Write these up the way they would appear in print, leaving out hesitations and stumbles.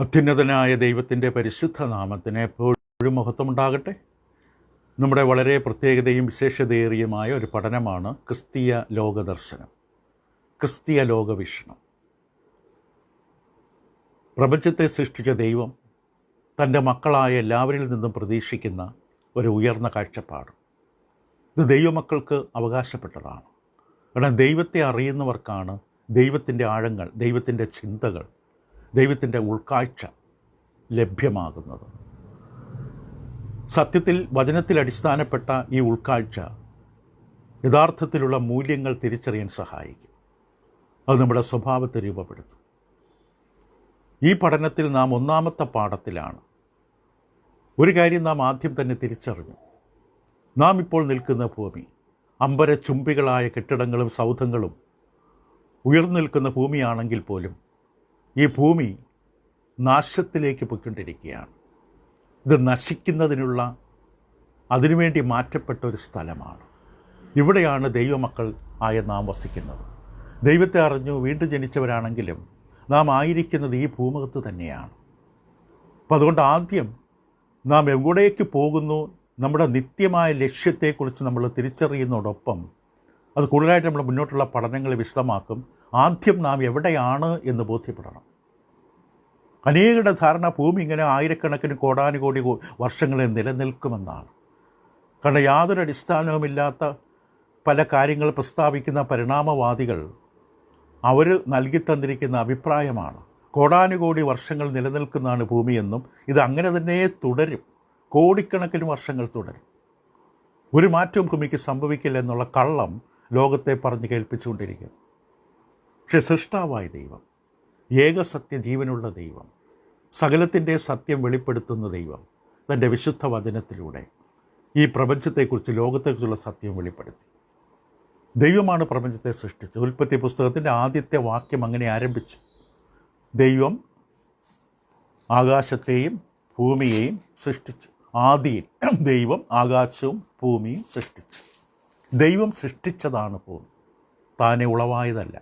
അത്യുന്നതനായ ദൈവത്തിൻ്റെ പരിശുദ്ധ നാമത്തിന് എപ്പോഴും മഹത്വമുണ്ടാകട്ടെ. നമ്മുടെ വളരെ പ്രത്യേകതയും വിശേഷതയേറിയുമായ ഒരു പഠനമാണ് ക്രിസ്തീയ ലോകദർശനം, ക്രിസ്തീയ ലോകവീക്ഷണം. പ്രപഞ്ചത്തെ സൃഷ്ടിച്ച ദൈവം തൻ്റെ മക്കളായ എല്ലാവരിൽ നിന്നും പ്രതീക്ഷിക്കുന്ന ഒരു ഉയർന്ന കാഴ്ചപ്പാട്. ഇത് ദൈവമക്കൾക്ക് അവകാശപ്പെട്ടതാണ്. കാരണം ദൈവത്തെ അറിയുന്നവർക്കാണ് ദൈവത്തിൻ്റെ ആഴങ്ങൾ, ദൈവത്തിൻ്റെ ചിന്തകൾ, ദൈവത്തിൻ്റെ ഉൾക്കാഴ്ച ലഭ്യമാകുന്നത്. സത്യത്തിൽ വചനത്തിൽ അടിസ്ഥാനപ്പെട്ട ഈ ഉൾക്കാഴ്ച യഥാർത്ഥത്തിലുള്ള മൂല്യങ്ങൾ തിരിച്ചറിയാൻ സഹായിക്കും. അത് നമ്മുടെ സ്വഭാവത്തെ രൂപപ്പെടുത്തും. ഈ പഠനത്തിൽ നാം ഒന്നാമത്തെ പാഠത്തിലാണ്. ഒരു കാര്യം നാം ആദ്യം തന്നെ തിരിച്ചറിഞ്ഞു. നാം ഇപ്പോൾ നിൽക്കുന്ന ഭൂമി അമ്പരചുംബികളായ കെട്ടിടങ്ങളും സൗധങ്ങളും ഉയർന്നു നിൽക്കുന്ന ഭൂമിയാണെങ്കിൽ പോലും ഈ ഭൂമി നാശത്തിലേക്ക് പോയിക്കൊണ്ടിരിക്കുകയാണ്. ഇത് നശിക്കുന്നതിനുള്ള, അതിനുവേണ്ടി മാറ്റപ്പെട്ട ഒരു സ്ഥലമാണ്. ഇവിടെയാണ് ദൈവമക്കൾ ആയ നാം വസിക്കുന്നത്. ദൈവത്തെ അറിഞ്ഞു വീണ്ടും ജനിച്ചവരാണെങ്കിലും നാം ആയിരിക്കുന്നത് ഈ ഭൂമുഖത്ത് തന്നെയാണ്. അപ്പം അതുകൊണ്ട് ആദ്യം നാം എവിടേക്ക് പോകുന്നു, നമ്മുടെ നിത്യമായ ലക്ഷ്യത്തെക്കുറിച്ച് നമ്മൾ തിരിച്ചറിയുന്നതോടൊപ്പം അത് കൂടുതലായിട്ട് നമ്മൾ മുന്നോട്ടുള്ള പഠനങ്ങൾ വിശദമാക്കും. ആദ്യം നാം എവിടെയാണ് എന്ന് ബോധ്യപ്പെടണം. അനേകരുടെ ധാരണ ഭൂമി ഇങ്ങനെ ആയിരക്കണക്കിന് കോടാനുകോടി വർഷങ്ങളിൽ നിലനിൽക്കുമെന്നാണ്. കാരണം യാതൊരു അടിസ്ഥാനവുമില്ലാത്ത പല കാര്യങ്ങൾ പ്രസ്താവിക്കുന്ന പരിണാമവാദികൾ അവർ നൽകി തന്നിരിക്കുന്ന അഭിപ്രായമാണ് കോടാനുകോടി വർഷങ്ങൾ നിലനിൽക്കുന്നതാണ് ഭൂമിയെന്നും ഇത് അങ്ങനെ തന്നെ തുടരും, കോടിക്കണക്കിന് വർഷങ്ങൾ തുടരും, ഒരു മാറ്റവും ഭൂമിക്ക് സംഭവിക്കില്ല എന്നുള്ള കള്ളം ലോകത്തെ പറഞ്ഞ് കേൾപ്പിച്ചുകൊണ്ടിരിക്കുന്നു. പക്ഷെ സൃഷ്ടാവായ ദൈവം, ഏകസത്യ ജീവനുള്ള ദൈവം, സകലത്തിൻ്റെ സത്യം വെളിപ്പെടുത്തുന്ന ദൈവം തൻ്റെ വിശുദ്ധ വചനത്തിലൂടെ ഈ പ്രപഞ്ചത്തെക്കുറിച്ച്, ലോകത്തെക്കുറിച്ചുള്ള സത്യം വെളിപ്പെടുത്തി. ദൈവമാണ് പ്രപഞ്ചത്തെ സൃഷ്ടിച്ചത്. ഉൽപ്പത്തി പുസ്തകത്തിൻ്റെ ആദ്യത്തെ വാക്യം അങ്ങനെ ആരംഭിച്ചു. ദൈവം ആകാശത്തെയും ഭൂമിയെയും സൃഷ്ടിച്ചു. ആദിയിൽ ദൈവം ആകാശവും ഭൂമിയും സൃഷ്ടിച്ചു. ദൈവം സൃഷ്ടിച്ചതാണ് ഭൂമി, താനെ ഉളവായതല്ല.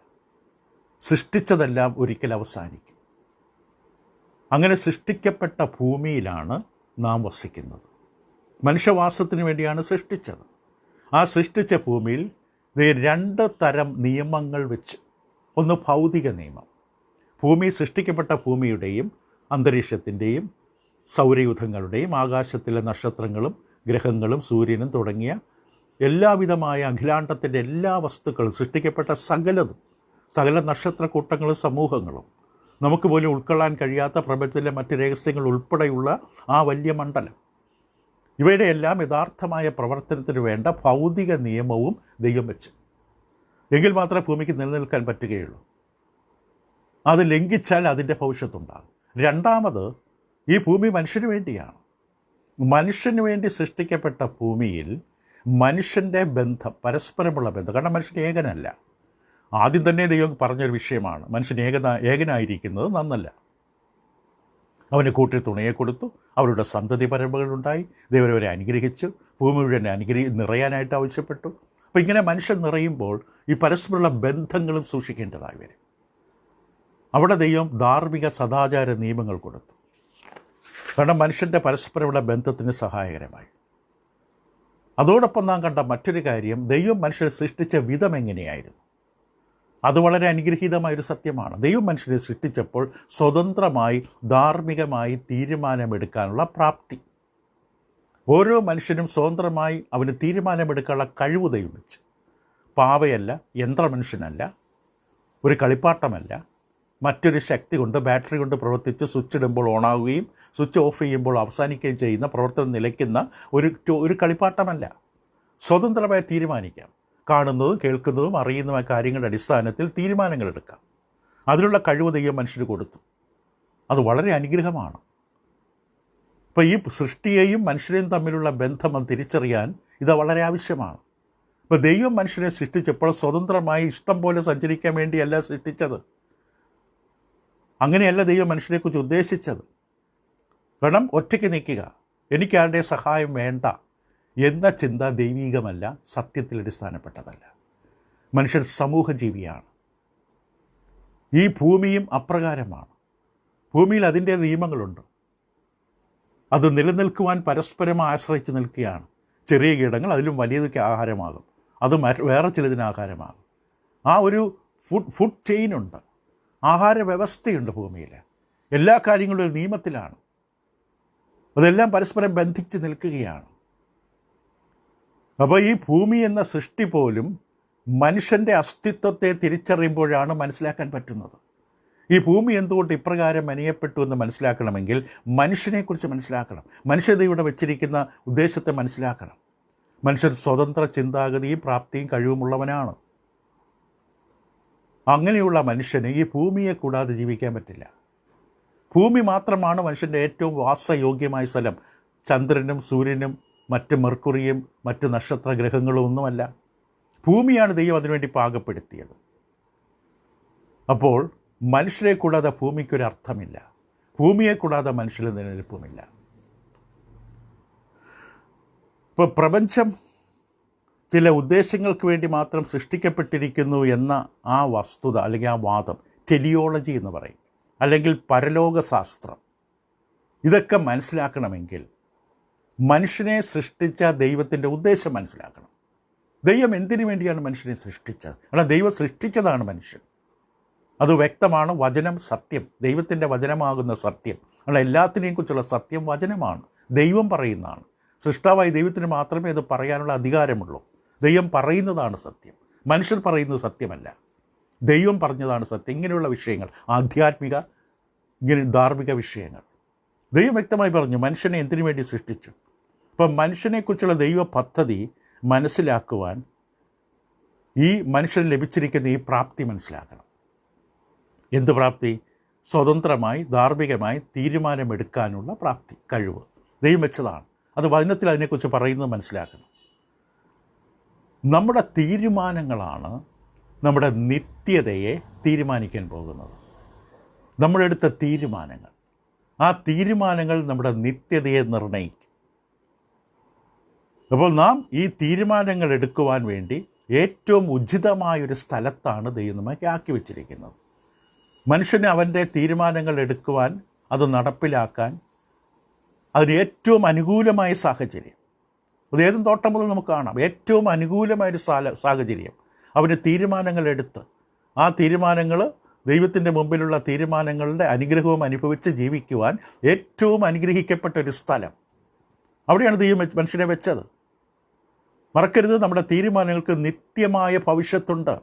സൃഷ്ടിച്ചതെല്ലാം ഒരിക്കൽ അവസാനിക്കും. അങ്ങനെ സൃഷ്ടിക്കപ്പെട്ട ഭൂമിയിലാണ് നാം വസിക്കുന്നത്. മനുഷ്യവാസത്തിന് വേണ്ടിയാണ് സൃഷ്ടിച്ചത്. ആ സൃഷ്ടിച്ച ഭൂമിയിൽ രണ്ട് തരം നിയമങ്ങൾ വെച്ച്, ഒന്ന് ഭൗതിക നിയമം, ഭൂമി സൃഷ്ടിക്കപ്പെട്ട ഭൂമിയുടെയും അന്തരീക്ഷത്തിൻ്റെയും സൗരയൂഥങ്ങളുടെയും ആകാശത്തിലെ നക്ഷത്രങ്ങളും ഗ്രഹങ്ങളും സൂര്യനും തുടങ്ങിയ എല്ലാവിധമായ അഖിലാണ്ടത്തിൻ്റെ എല്ലാ വസ്തുക്കളും സൃഷ്ടിക്കപ്പെട്ട സകലതും, സകല നക്ഷത്രക്കൂട്ടങ്ങളും സമൂഹങ്ങളും, നമുക്ക് പോലും ഉൾക്കൊള്ളാൻ കഴിയാത്ത പ്രപഞ്ചത്തിലെ മറ്റ് രഹസ്യങ്ങൾ ഉൾപ്പെടെയുള്ള ആ വലിയ മണ്ഡലം, ഇവയുടെ എല്ലാം യഥാർത്ഥമായ പ്രവർത്തനത്തിന് വേണ്ട ഭൗതിക നിയമവും ദൈവം വെച്ച്. എങ്കിൽ മാത്രമേ ഭൂമിക്ക് നിലനിൽക്കാൻ പറ്റുകയുള്ളൂ. അത് ലംഘിച്ചാൽ അതിൻ്റെ ഭവിഷ്യത്തുണ്ടാകും. രണ്ടാമത്, ഈ ഭൂമി മനുഷ്യന് വേണ്ടിയാണ്. മനുഷ്യന് വേണ്ടി സൃഷ്ടിക്കപ്പെട്ട ഭൂമിയിൽ മനുഷ്യൻ്റെ ബന്ധം, പരസ്പരമുള്ള ബന്ധം, കാരണം മനുഷ്യൻ ഏകനല്ല. ആദ്യം തന്നെ ദൈവം പറഞ്ഞൊരു വിഷയമാണ്, മനുഷ്യൻ ഏകനായിരിക്കുന്നത് നന്നല്ല. അവന് കൂട്ടിൽ തുണയെ കൊടുത്തു, അവരുടെ സന്തതി പരമ്പരകളുണ്ടായി, ദൈവം അവരെ അനുഗ്രഹിച്ചു, ഭൂമി മുഴുവൻ നിറയാനായിട്ട് ആവശ്യപ്പെട്ടു. അപ്പോൾ ഇങ്ങനെ മനുഷ്യൻ നിറയുമ്പോൾ ഈ പരസ്പരമുള്ള ബന്ധങ്ങളും സൂക്ഷിക്കേണ്ടതായി വരും. അവിടെ ദൈവം ധാർമ്മിക സദാചാര നിയമങ്ങൾ കൊടുത്തു. കാരണം മനുഷ്യൻ്റെ പരസ്പരമുള്ള ബന്ധത്തിന് സഹായകരമായി. അതോടൊപ്പം നാം കണ്ട മറ്റൊരു കാര്യം, ദൈവം മനുഷ്യരെ സൃഷ്ടിച്ച വിധം എങ്ങനെയായിരുന്നു. അത് വളരെ അനുഗ്രഹീതമായൊരു സത്യമാണ്. ദൈവം മനുഷ്യരെ സൃഷ്ടിച്ചപ്പോൾ സ്വതന്ത്രമായി ധാർമ്മികമായി തീരുമാനമെടുക്കാനുള്ള പ്രാപ്തി, ഓരോ മനുഷ്യനും സ്വതന്ത്രമായി അവന് തീരുമാനമെടുക്കാനുള്ള കഴിവ് ദൈവം വെച്ച്. പാവയല്ല, യന്ത്രമനുഷ്യനല്ല, ഒരു കളിപ്പാട്ടമല്ല, മറ്റൊരു ശക്തി കൊണ്ട്, ബാറ്ററി കൊണ്ട് പ്രവർത്തിച്ച് സ്വിച്ച് ഇടുമ്പോൾ ഓണാവുകയും സ്വിച്ച് ഓഫ് ചെയ്യുമ്പോൾ അവസാനിക്കുകയും ചെയ്യുന്ന, പ്രവർത്തനം നിലയ്ക്കുന്ന ഒരു കളിപ്പാട്ടമല്ല. സ്വതന്ത്രമായി തീരുമാനിക്കാം. കാണുന്നതും കേൾക്കുന്നതും അറിയുന്നതുമായ കാര്യങ്ങളുടെ അടിസ്ഥാനത്തിൽ തീരുമാനങ്ങൾ എടുക്കാം. അതിനുള്ള കഴിവ് ദൈവം മനുഷ്യന് കൊടുത്തു. അത് വളരെ അനുഗ്രഹമാണ്. ഇപ്പോൾ ഈ സൃഷ്ടിയെയും മനുഷ്യരെയും തമ്മിലുള്ള ബന്ധം തിരിച്ചറിയാൻ ഇത് വളരെ ആവശ്യമാണ്. ഇപ്പോൾ ദൈവം മനുഷ്യനെ സൃഷ്ടിച്ചപ്പോൾ സ്വതന്ത്രമായി ഇഷ്ടം പോലെ സഞ്ചരിക്കാൻ വേണ്ടിയല്ല സൃഷ്ടിച്ചത്. അങ്ങനെയല്ല ദൈവം മനുഷ്യനെക്കുറിച്ച് ഉദ്ദേശിച്ചത്. കാരണം ഒറ്റയ്ക്ക് നിൽക്കുക, എനിക്കാരുടെ സഹായം വേണ്ട എന്ന ചിന്ത ദൈവീകമല്ല, സത്യത്തിൽ അടിസ്ഥാനപ്പെട്ടതല്ല. മനുഷ്യൻ സമൂഹജീവിയാണ്. ഈ ഭൂമിയും അപ്രകാരമാണ്. ഭൂമിയിൽ അതിൻ്റെ നിയമങ്ങളുണ്ട്. അത് നിലനിൽക്കുവാൻ പരസ്പരം ആശ്രയിച്ച് നിൽക്കുകയാണ്. ചെറിയ കീടങ്ങൾ അതിലും വലിയതൊക്കെ ആഹാരമാകും, അത് വേറെ ചിലതിന് ആഹാരമാകും. ആ ഒരു ഫുഡ് ചെയിനുണ്ട്, ആഹാര വ്യവസ്ഥയുണ്ട് ഭൂമിയിൽ. എല്ലാ കാര്യങ്ങളും ഒരു നിയമത്തിലാണ്. അതെല്ലാം പരസ്പരം ബന്ധിച്ച് നിൽക്കുകയാണ്. അപ്പോൾ ഈ ഭൂമി എന്ന സൃഷ്ടി പോലും മനുഷ്യൻ്റെ അസ്തിത്വത്തെ തിരിച്ചറിയുമ്പോഴാണ് മനസ്സിലാക്കാൻ പറ്റുന്നത്. ഈ ഭൂമി എന്തുകൊണ്ട് ഇപ്രകാരം മെനയപ്പെട്ടു എന്ന് മനസ്സിലാക്കണമെങ്കിൽ മനുഷ്യനെക്കുറിച്ച് മനസ്സിലാക്കണം. മനുഷ്യത ഇവിടെ വെച്ചിരിക്കുന്ന ഉദ്ദേശത്തെ മനസ്സിലാക്കണം. മനുഷ്യർ സ്വതന്ത്ര ചിന്താഗതിയും പ്രാപ്തിയും കഴിവുമുള്ളവനാണ്. അങ്ങനെയുള്ള മനുഷ്യന് ഈ ഭൂമിയെ കൂടാതെ ജീവിക്കാൻ പറ്റില്ല. ഭൂമി മാത്രമാണ് മനുഷ്യൻ്റെ ഏറ്റവും വാസയോഗ്യമായ സ്ഥലം. ചന്ദ്രനും സൂര്യനും മറ്റ് മെർക്കുറിയും മറ്റ് നക്ഷത്ര ഗ്രഹങ്ങളും ഒന്നുമല്ല. ഭൂമിയാണ് ദൈവം അതിനുവേണ്ടി പാകപ്പെടുത്തിയത്. അപ്പോൾ മനുഷ്യരെ കൂടാതെ ഭൂമിക്കൊരർത്ഥമില്ല. ഭൂമിയെ കൂടാതെ മനുഷ്യന് നിലനിൽപ്പുമില്ല. ഇപ്പോൾ പ്രപഞ്ചം ചില ഉദ്ദേശങ്ങൾക്ക് വേണ്ടി മാത്രം സൃഷ്ടിക്കപ്പെട്ടിരിക്കുന്നു എന്ന ആ വസ്തുത അല്ലെങ്കിൽ ആ വാദം ടെലിയോളജി എന്ന് പറയും, അല്ലെങ്കിൽ പരലോകശാസ്ത്രം. ഇതൊക്കെ മനസ്സിലാക്കണമെങ്കിൽ മനുഷ്യനെ സൃഷ്ടിച്ച ദൈവത്തിൻ്റെ ഉദ്ദേശം മനസ്സിലാക്കണം. ദൈവം എന്തിനു വേണ്ടിയാണ് മനുഷ്യനെ സൃഷ്ടിച്ചത്? അല്ല, ദൈവം സൃഷ്ടിച്ചതാണ് മനുഷ്യൻ. അത് വ്യക്തമാണ്. വചനം സത്യം, ദൈവത്തിൻ്റെ വചനമാകുന്ന സത്യം. അല്ല, എല്ലാത്തിനെയും കുറിച്ചുള്ള സത്യം വചനമാണ്, ദൈവം പറയുന്നതാണ്. സൃഷ്ടാവായി ദൈവത്തിന് മാത്രമേ അത് പറയാനുള്ള അധികാരമുള്ളൂ. ദൈവം പറയുന്നതാണ് സത്യം, മനുഷ്യർ പറയുന്നത് സത്യമല്ല. ദൈവം പറഞ്ഞതാണ് സത്യം. ഇങ്ങനെയുള്ള വിഷയങ്ങൾ, ആധ്യാത്മിക, ഇങ്ങനെ ധാർമ്മിക വിഷയങ്ങൾ ദൈവം വ്യക്തമായി പറഞ്ഞു മനുഷ്യനെ എന്തിനു വേണ്ടി സൃഷ്ടിച്ചു. അപ്പം മനുഷ്യനെക്കുറിച്ചുള്ള ദൈവ പദ്ധതി മനസ്സിലാക്കുവാൻ ഈ മനുഷ്യന് ലഭിച്ചിരിക്കുന്ന ഈ പ്രാപ്തി മനസ്സിലാക്കണം. എന്ത് പ്രാപ്തി? സ്വതന്ത്രമായി ധാർമ്മികമായി തീരുമാനമെടുക്കാനുള്ള പ്രാപ്തി, കഴിവ് ദൈവം വെച്ചതാണ്. അത് വചനത്തിൽ അതിനെക്കുറിച്ച് പറയുന്നത് മനസ്സിലാക്കണം. നമ്മുടെ തീരുമാനങ്ങളാണ് നമ്മുടെ നിത്യതയെ തീരുമാനിക്കാൻ പോകുന്നത്. നമ്മളെടുത്ത തീരുമാനങ്ങൾ, ആ തീരുമാനങ്ങൾ നമ്മുടെ നിത്യതയെ നിർണ്ണയിക്കും. അപ്പോൾ നാം ഈ തീരുമാനങ്ങൾ എടുക്കുവാൻ വേണ്ടി ഏറ്റവും ഉചിതമായൊരു സ്ഥലത്താണ് ദൈവം നമ്മെ ആക്കി വച്ചിരിക്കുന്നത്. മനുഷ്യന് അവൻ്റെ തീരുമാനങ്ങൾ എടുക്കുവാൻ, അത് നടപ്പിലാക്കാൻ അതിന് ഏറ്റവും അനുകൂലമായ സാഹചര്യം, അത് ഏതും തോട്ടം മുതൽ നമുക്ക് കാണാം. ഏറ്റവും അനുകൂലമായൊരു സാഹചര്യം അവന് തീരുമാനങ്ങൾ എടുത്ത്, ആ തീരുമാനങ്ങൾ ദൈവത്തിൻ്റെ മുമ്പിലുള്ള തീരുമാനങ്ങളുടെ അനുഗ്രഹവും അനുഭവിച്ച് ജീവിക്കുവാൻ ഏറ്റവും അനുഗ്രഹിക്കപ്പെട്ട ഒരു സ്ഥലം, അവിടെയാണ് ദൈവം മനുഷ്യനെ വെച്ചത്. മറക്കരുത്, നമ്മുടെ തീരുമാനങ്ങൾക്ക് നിത്യമായ ഭവിഷ്യത്തുണ്ട്.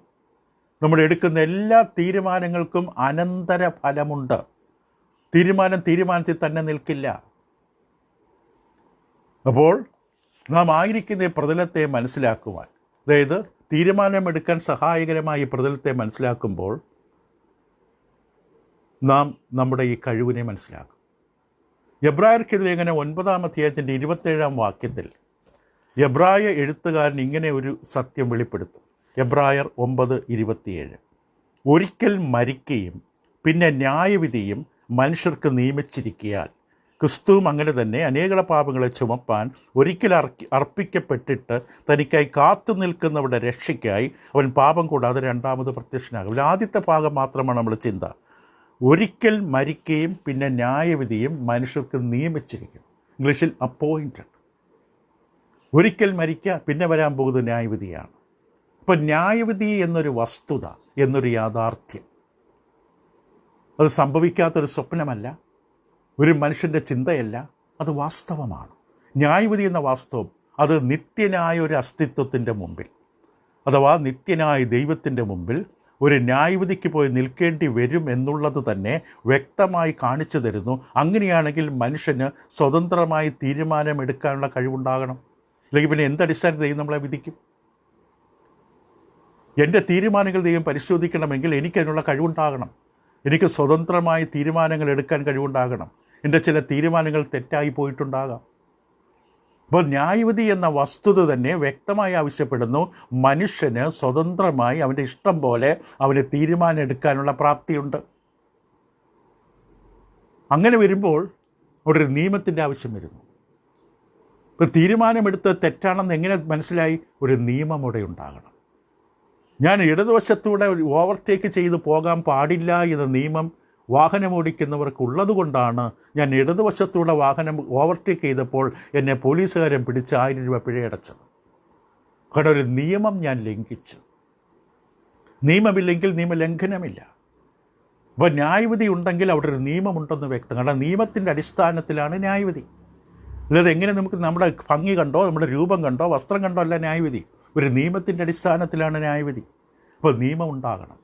നമ്മൾ എടുക്കുന്ന എല്ലാ തീരുമാനങ്ങൾക്കും അനന്തര ഫലമുണ്ട്. തീരുമാനത്തിൽ തന്നെ നിൽക്കില്ല. അപ്പോൾ നാം ആയിരിക്കുന്ന ഈ പ്രതലത്തെ മനസ്സിലാക്കുവാൻ, അതായത് തീരുമാനമെടുക്കാൻ സഹായകരമായ ഈ പ്രതലത്തെ മനസ്സിലാക്കുമ്പോൾ നാം നമ്മുടെ ഈ കഴിവിനെ മനസ്സിലാക്കും. എബ്രായർക്കെതിരെ ലേഖനം 9-ാം അധ്യായത്തിൻ്റെ 27-ാം വാക്യത്തിൽ എബ്രായ എഴുത്തുകാരൻ ഇങ്ങനെ ഒരു സത്യം വെളിപ്പെടുത്തും. എബ്രായർ 9:27, ഒരിക്കൽ മരിക്കുകയും പിന്നെ ന്യായവിധിയും മനുഷ്യർക്ക് നിയമിച്ചിരിക്കയാൽ ക്രിസ്തുവും അങ്ങനെ തന്നെ അനേക പാപങ്ങളെ ചുമപ്പാൻ ഒരിക്കൽ അർപ്പിക്കപ്പെട്ടിട്ട് തനിക്കായി കാത്തു നിൽക്കുന്നവരുടെ രക്ഷയ്ക്കായി അവൻ പാപം കൂടാതെ രണ്ടാമത് പ്രത്യക്ഷനാകും. ആദ്യത്തെ ഭാഗം മാത്രമാണ് നമ്മൾ ചിന്ത. ഒരിക്കൽ മരിക്കുകയും പിന്നെ ന്യായവിധിയും മനുഷ്യർക്ക് നിയമിച്ചിരിക്കുന്നു. ഇംഗ്ലീഷിൽ അപ്പോയിൻറ്റഡ്. ഒരിക്കൽ മരിക്കുക, പിന്നെ വരാൻ പോകുന്നത് ന്യായവിധിയാണ്. അപ്പോൾ ന്യായവിധി എന്നൊരു വസ്തുത, എന്നൊരു യാഥാർത്ഥ്യം, അത് സംഭവിക്കാത്തൊരു സ്വപ്നമല്ല, ഒരു മനുഷ്യൻ്റെ ചിന്തയല്ല, അത് വാസ്തവമാണ്. ന്യായവിധി എന്ന വാസ്തവം അത് നിത്യനായ ഒരു അസ്തിത്വത്തിൻ്റെ മുമ്പിൽ, അഥവാ നിത്യനായ ദൈവത്തിൻ്റെ മുമ്പിൽ ഒരു ന്യായവിധിക്ക് പോയി നിൽക്കേണ്ടി വരും എന്നുള്ളത് തന്നെ വ്യക്തമായി കാണിച്ചു തരുന്നു. അങ്ങനെയാണെങ്കിൽ മനുഷ്യന് സ്വതന്ത്രമായി തീരുമാനമെടുക്കാനുള്ള കഴിവുണ്ടാകണം. അല്ലെങ്കിൽ പിന്നെ എന്തടിസ്ഥാനത്തിൽ ദൈവം നമ്മളെ വിധിക്കും? എൻ്റെ തീരുമാനങ്ങൾ ദൈവം പരിശോധിക്കണമെങ്കിൽ എനിക്കതിനുള്ള കഴിവുണ്ടാകണം. എനിക്ക് സ്വതന്ത്രമായി തീരുമാനങ്ങൾ എടുക്കാൻ കഴിവുണ്ടാകണം. എൻ്റെ ചില തീരുമാനങ്ങൾ തെറ്റായി പോയിട്ടുണ്ടാകാം. അപ്പോൾ ന്യായവിധി എന്ന വസ്തുത തന്നെ വ്യക്തമായി ആവശ്യപ്പെടുന്നു മനുഷ്യന് സ്വതന്ത്രമായി അവൻ്റെ ഇഷ്ടം പോലെ അവന് തീരുമാനം എടുക്കാനുള്ള പ്രാപ്തിയുണ്ട്. അങ്ങനെ വരുമ്പോൾ അവിടെ ഒരു നിയമത്തിൻ്റെ ആവശ്യം വരുന്നു. ഇപ്പോൾ തീരുമാനമെടുത്ത് തെറ്റാണെന്ന് എങ്ങനെ മനസ്സിലായി? ഒരു നിയമം അവിടെ ഉണ്ടാകണം. ഞാൻ ഇടതുവശത്തൂടെ ഓവർടേക്ക് ചെയ്ത് പോകാൻ പാടില്ല എന്ന നിയമം വാഹനം ഓടിക്കുന്നവർക്കുള്ളത് കൊണ്ടാണ് ഞാൻ ഇടതുവശത്തൂടെ വാഹനം ഓവർടേക്ക് ചെയ്തപ്പോൾ എന്നെ പോലീസുകാരൻ പിടിച്ച് 1000 രൂപ പിഴയടച്ചത്. കാരണം ഒരു നിയമം ഞാൻ ലംഘിച്ചു. നിയമമില്ലെങ്കിൽ നിയമലംഘനമില്ല. അപ്പോൾ ന്യായവിധി ഉണ്ടെങ്കിൽ അവിടെ ഒരു നിയമമുണ്ടെന്ന് വ്യക്തം. കാരണം നിയമത്തിൻ്റെ അടിസ്ഥാനത്തിലാണ് ന്യായവിധി. അല്ലാതെ എങ്ങനെ നമുക്ക് നമ്മുടെ ഭംഗി കണ്ടോ, നമ്മുടെ രൂപം കണ്ടോ, വസ്ത്രം കണ്ടോ അല്ല ന്യായവിധി. ഒരു നിയമത്തിൻ്റെ അടിസ്ഥാനത്തിലാണ് ന്യായവിധി. അപ്പോൾ നിയമം ഉണ്ടാകണം.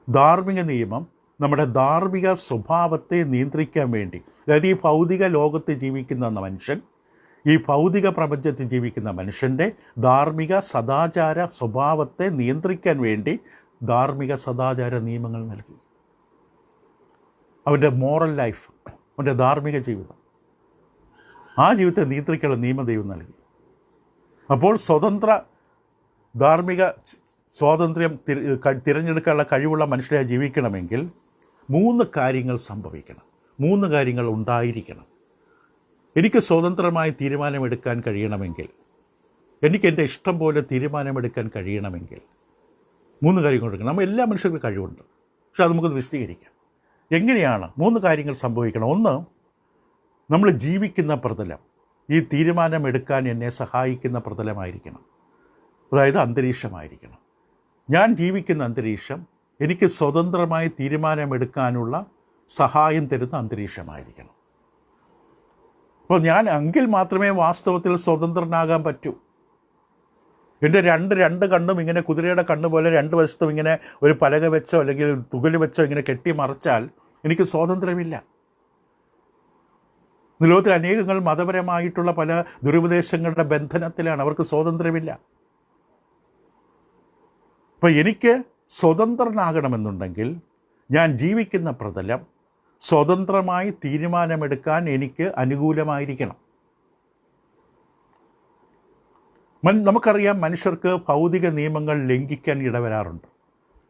ധാർമ്മിക നിയമം നമ്മുടെ ധാർമ്മിക സ്വഭാവത്തെ നിയന്ത്രിക്കാൻ വേണ്ടി, അതായത് ഈ ഭൗതിക ലോകത്ത് ജീവിക്കുന്ന മനുഷ്യൻ, ഈ ഭൗതിക പ്രപഞ്ചത്തിൽ ജീവിക്കുന്ന മനുഷ്യൻ്റെ ധാർമ്മിക സദാചാര സ്വഭാവത്തെ നിയന്ത്രിക്കാൻ വേണ്ടി ധാർമ്മിക സദാചാര നിയമങ്ങൾ നൽകി. അവൻ്റെ മോറൽ ലൈഫ്, അവൻ്റെ ധാർമ്മിക ജീവിതം, ആ ജീവിതത്തെ നിയന്ത്രിക്കാനുള്ള നിയമദൈവം നൽകി. അപ്പോൾ സ്വതന്ത്ര ധാർമ്മിക സ്വാതന്ത്ര്യം തിരഞ്ഞെടുക്കാനുള്ള കഴിവുള്ള മനുഷ്യരായി ജീവിക്കണമെങ്കിൽ 3 കാര്യങ്ങൾ സംഭവിക്കണം, 3 കാര്യങ്ങൾ ഉണ്ടായിരിക്കണം. എനിക്ക് സ്വതന്ത്രമായി തീരുമാനമെടുക്കാൻ കഴിയണമെങ്കിൽ, എനിക്ക് എൻ്റെ ഇഷ്ടം പോലെ തീരുമാനമെടുക്കാൻ കഴിയണമെങ്കിൽ 3 കാര്യങ്ങൾ എടുക്കണം. നമ്മൾ എല്ലാ മനുഷ്യർക്കും കഴിവുണ്ട്, പക്ഷെ അത് നമുക്കത് വിശദീകരിക്കാം. എങ്ങനെയാണ് 3 കാര്യങ്ങൾ സംഭവിക്കണം? ഒന്ന്, നമ്മൾ ജീവിക്കുന്ന പ്രതലം ഈ തീരുമാനമെടുക്കാൻ എന്നെ സഹായിക്കുന്ന പ്രതലമായിരിക്കണം. അതായത് അന്തരീക്ഷമായിരിക്കണം. ഞാൻ ജീവിക്കുന്ന അന്തരീക്ഷം എനിക്ക് സ്വതന്ത്രമായി തീരുമാനമെടുക്കാനുള്ള സഹായം തരുന്ന അന്തരീക്ഷമായിരിക്കണം. അപ്പോൾ ഞാൻ എങ്കിൽ മാത്രമേ വാസ്തവത്തിൽ സ്വതന്ത്രനാകാൻ പറ്റൂ. എൻ്റെ രണ്ട് കണ്ണും ഇങ്ങനെ കുതിരയുടെ കണ്ണ് പോലെ 2 വശത്തും ഇങ്ങനെ ഒരു പലക വെച്ചോ അല്ലെങ്കിൽ തുകൽ വെച്ചോ ഇങ്ങനെ കെട്ടി മറച്ചാൽ എനിക്ക് സ്വാതന്ത്ര്യമില്ല. ലോകത്തിൽ അനേകങ്ങൾ മതപരമായിട്ടുള്ള പല ദുരുപദേശങ്ങളുടെ ബന്ധനത്തിലാണ്, അവർക്ക് സ്വാതന്ത്ര്യമില്ല. അപ്പോൾ എനിക്ക് സ്വതന്ത്രനാകണമെന്നുണ്ടെങ്കിൽ ഞാൻ ജീവിക്കുന്ന പ്രതലം സ്വതന്ത്രമായി തീരുമാനമെടുക്കാൻ എനിക്ക് അനുകൂലമായിരിക്കണം. നമുക്കറിയാം, മനുഷ്യർക്ക് ഭൗതിക നിയമങ്ങൾ ലംഘിക്കാൻ ഇടവരാറുണ്ട്,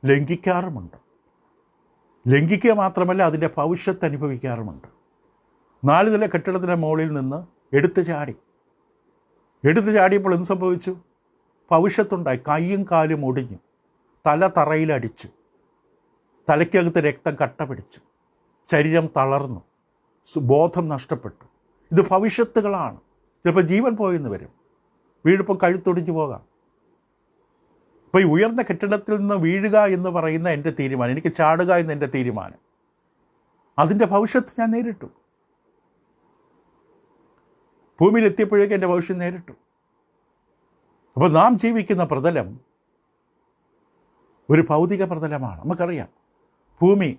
ലംഘിക്കാറുമുണ്ട്. ലംഘിക്കുക മാത്രമല്ല, അതിൻ്റെ ഭവിഷ്യത്ത് അനുഭവിക്കാറുമുണ്ട്. 4 നില കെട്ടിടത്തിൻ്റെ മുകളിൽ നിന്ന് എടുത്തു ചാടിയപ്പോൾ എന്ത് സംഭവിച്ചു? ഭവിഷ്യത്തുണ്ടായി. കൈയും കാലും ഒടിഞ്ഞു, തല തറയിലടിച്ചു, തലയ്ക്കകത്ത് രക്തം കട്ട പിടിച്ചു, ശരീരം തളർന്നു, ബോധം നഷ്ടപ്പെട്ടു. ഇത് ഭവിഷ്യത്തുകളാണ്. ചിലപ്പോൾ ജീവൻ പോയെന്ന് വരും, വീടിപ്പോൾ കഴുത്തൊടിഞ്ഞു പോകാം. അപ്പോൾ ഈ ഉയർന്ന കെട്ടിടത്തിൽ നിന്ന് വീഴുക എന്ന് പറയുന്ന എൻ്റെ തീരുമാനം, എനിക്ക് ചാടുക എന്ന എൻ്റെ തീരുമാനം, അതിൻ്റെ ഭവിഷ്യത്ത് ഞാൻ നേരിട്ടു. ഭൂമിയിലെത്തിയപ്പോഴേക്കും എൻ്റെ ഭവിഷ്യം നേരിട്ടു. അപ്പോൾ നാം ജീവിക്കുന്ന പ്രതലം ഒരു ഭൗതിക പ്രതലമാണ്. നമുക്കറിയാം, ഭൂമി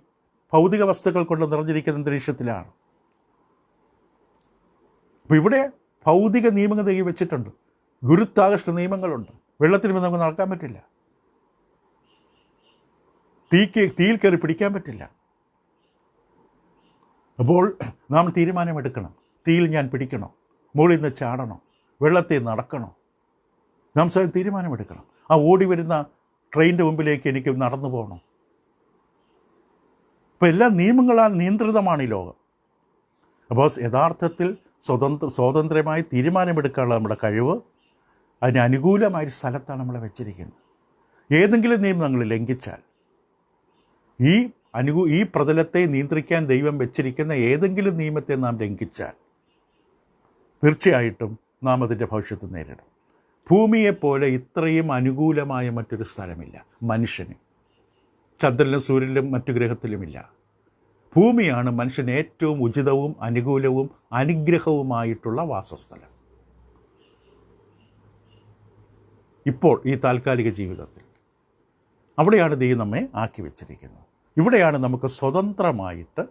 ഭൗതിക വസ്തുക്കൾ കൊണ്ട് നിറഞ്ഞിരിക്കുന്ന അന്തരീക്ഷത്തിലാണ്. അപ്പോൾ ഇവിടെ ഭൗതിക നിയമങ്ങൾ വെച്ചിട്ടുണ്ട്. ഗുരുത്വാകർഷണ നിയമങ്ങളുണ്ട്. വെള്ളത്തിൽ നമുക്ക് നടക്കാൻ പറ്റില്ല, തീയിൽ കയറി പിടിക്കാൻ പറ്റില്ല. അപ്പോൾ നാം തീരുമാനമെടുക്കണം. തീയിൽ ഞാൻ പിടിക്കണോ, മുകളിൽ നിന്ന് ചാടണോ, വെള്ളത്തിൽ നടക്കണോ? നാം സ്വയം തീരുമാനമെടുക്കണം. ആ ഓടി വരുന്ന ട്രെയിനിൻ്റെ മുമ്പിലേക്ക് എനിക്ക് നടന്നു പോകണം. അപ്പോൾ എല്ലാ നിയമങ്ങളാൽ നിയന്ത്രിതമാണ് ഈ ലോകം. അപ്പോൾ യഥാർത്ഥത്തിൽ സ്വാതന്ത്ര്യമായി തീരുമാനമെടുക്കാനുള്ള നമ്മുടെ കഴിവ് അതിന് അനുകൂലമായൊരു സ്ഥലത്താണ് നമ്മളെ വെച്ചിരിക്കുന്നത്. ഏതെങ്കിലും നിയമം നമ്മൾ ലംഘിച്ചാൽ, ഈ പ്രതലത്തെ നിയന്ത്രിക്കാൻ ദൈവം വെച്ചിരിക്കുന്ന ഏതെങ്കിലും നിയമത്തെ നാം ലംഘിച്ചാൽ തീർച്ചയായിട്ടും നാം അതിൻ്റെ ഭവിഷ്യത്ത് നേരിടും. ഭൂമിയെപ്പോലെ ഇത്രയും അനുകൂലമായ മറ്റൊരു സ്ഥലമില്ല മനുഷ്യന്. ചന്ദ്രനിലും സൂര്യനിലും മറ്റു ഗ്രഹത്തിലുമില്ല. ഭൂമിയാണ് മനുഷ്യന് ഏറ്റവും ഉചിതവും അനുകൂലവും അനുഗ്രഹവുമായിട്ടുള്ള വാസസ്ഥലം. ഇപ്പോൾ ഈ താൽക്കാലിക ജീവിതത്തിൽ അവിടെയാണ് ദൈവം നമ്മെ ആക്കി വെച്ചിരിക്കുന്നത്. ഇവിടെയാണ് നമുക്ക് സ്വതന്ത്രമായിട്ട്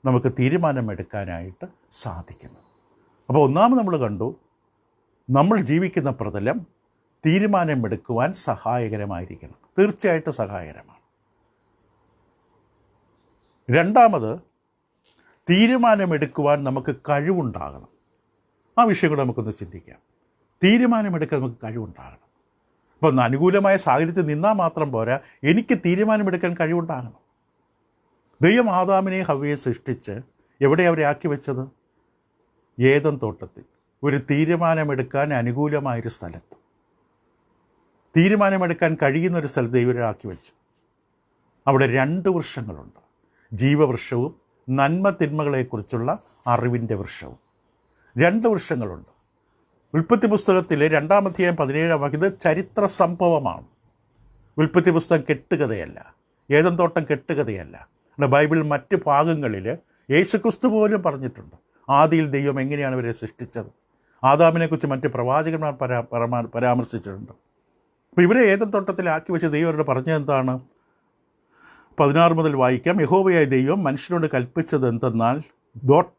നമുക്ക് തീരുമാനമെടുക്കാനായിട്ട് സാധിക്കുന്നത്. അപ്പോൾ ഒന്നാമത് നമ്മൾ കണ്ടു, നമ്മൾ ജീവിക്കുന്ന പ്രതലം തീരുമാനമെടുക്കുവാൻ സഹായകരമായിരിക്കണം. തീർച്ചയായിട്ടും സഹായകരമാണ്. രണ്ടാമത്, തീരുമാനമെടുക്കുവാൻ നമുക്ക് കഴിവുണ്ടാകണം. ആ വിഷയം കൂടെ നമുക്കൊന്ന് ചിന്തിക്കാം. തീരുമാനമെടുക്കാൻ നമുക്ക് കഴിവുണ്ടാകണം. അപ്പോൾ അനുകൂലമായ സാഹചര്യത്തിൽ നിന്നാൽ മാത്രം പോരാ, എനിക്ക് തീരുമാനമെടുക്കാൻ കഴിവുണ്ടാകണം. ദൈവം ആദാമിനെയും ഹവ്വയെ സൃഷ്ടിച്ച് എവിടെ അവരെ ആക്കി വെച്ചത്? ഏദൻ തോട്ടത്തിൽ, ഒരു തീരുമാനമെടുക്കാൻ അനുകൂലമായൊരു സ്ഥലത്ത്, തീരുമാനമെടുക്കാൻ കഴിയുന്നൊരു സ്ഥലത്ത് ദൈവരെ ആക്കി വെച്ചു. അവിടെ 2 വൃക്ഷങ്ങളുണ്ട്. ജീവവൃക്ഷവും നന്മ തിന്മകളെക്കുറിച്ചുള്ള അറിവിൻ്റെ വൃക്ഷവും. 2 വൃക്ഷങ്ങളുണ്ട്. ഉൽപ്പത്തി പുസ്തകത്തിലെ 2-ാം അധ്യായം 17-ാം വാക്യം ഇത് ചരിത്ര സംഭവമാണ്. ഉൽപ്പത്തി പുസ്തകം കെട്ടുകഥയല്ല, ഏദൻ തോട്ടം കെട്ടുകഥയല്ല. ബൈബിൾ മറ്റ് ഭാഗങ്ങളിൽ യേശുക്രിസ്തു പോലും പറഞ്ഞിട്ടുണ്ട് ആദിയിൽ ദൈവം എങ്ങനെയാണ് ഇവരെ സൃഷ്ടിച്ചത്. ആദാമിനെക്കുറിച്ച് മറ്റ് പ്രവാചകന്മാർ പരാമർശിച്ചിട്ടുണ്ട്. അപ്പോൾ ഇവരെ ഏദൻ തോട്ടത്തിലാക്കി വെച്ച് ദൈവം അവരോട് പറഞ്ഞത് എന്താണ്? 16 മുതൽ വായിക്കാം. യഹോവയായ ദൈവം മനുഷ്യനോട് കൽപ്പിച്ചത് എന്തെന്നാൽ,